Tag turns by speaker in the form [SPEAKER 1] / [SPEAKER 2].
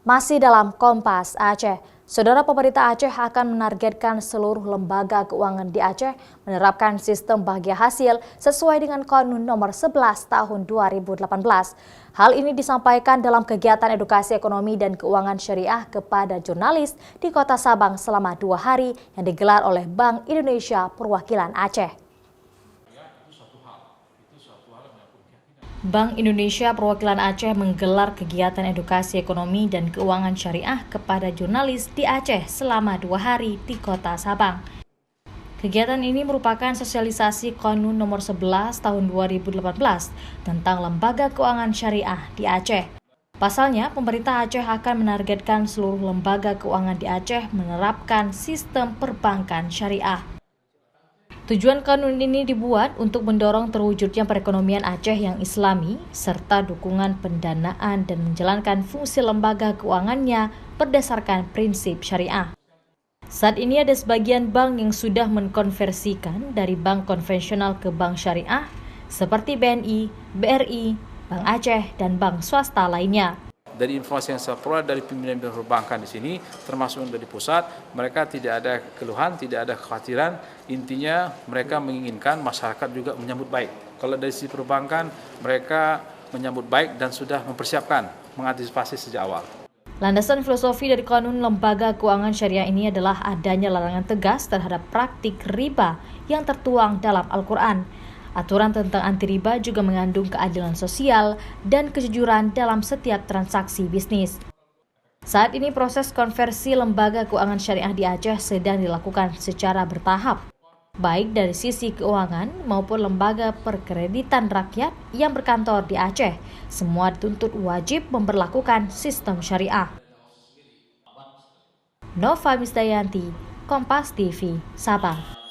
[SPEAKER 1] Masih dalam Kompas Aceh, Saudara, pemerintah Aceh akan menargetkan seluruh lembaga keuangan di Aceh menerapkan sistem bahagia hasil sesuai dengan Konun Nomor 11 Tahun 2018. Hal ini disampaikan dalam kegiatan edukasi ekonomi dan keuangan syariah kepada jurnalis di Kota Sabang selama 2 hari yang digelar oleh Bank Indonesia Perwakilan Aceh. Bank Indonesia Perwakilan Aceh menggelar kegiatan edukasi ekonomi dan keuangan syariah kepada jurnalis di Aceh selama 2 hari di Kota Sabang. Kegiatan ini merupakan sosialisasi Konun Nomor 11 Tahun 2018 tentang lembaga keuangan syariah di Aceh. Pasalnya, pemerintah Aceh akan menargetkan seluruh lembaga keuangan di Aceh menerapkan sistem perbankan syariah. Tujuan kanun ini dibuat untuk mendorong terwujudnya perekonomian Aceh yang islami, serta dukungan pendanaan dan menjalankan fungsi lembaga keuangannya berdasarkan prinsip syariah. Saat ini ada sebagian bank yang sudah mengkonversikan dari bank konvensional ke bank syariah, seperti BNI, BRI, Bank Aceh, dan bank swasta lainnya.
[SPEAKER 2] Dari informasi yang saya peroleh dari pimpinan perbankan di sini, termasuk dari pusat, mereka tidak ada keluhan, tidak ada kekhawatiran. Intinya mereka menginginkan masyarakat juga menyambut baik. Kalau dari sisi perbankan, mereka menyambut baik dan sudah mempersiapkan, mengantisipasi sejak awal.
[SPEAKER 1] Landasan filosofi dari Kanun Lembaga Keuangan Syariah ini adalah adanya larangan tegas terhadap praktik riba yang tertuang dalam Al-Quran. Aturan tentang anti riba juga mengandung keadilan sosial dan kejujuran dalam setiap transaksi bisnis. Saat ini proses konversi lembaga keuangan syariah di Aceh sedang dilakukan secara bertahap, baik dari sisi keuangan maupun lembaga perkreditan rakyat yang berkantor di Aceh. Semua dituntut wajib memberlakukan sistem syariah. Nova Misdayanti, Kompas TV, Sabang.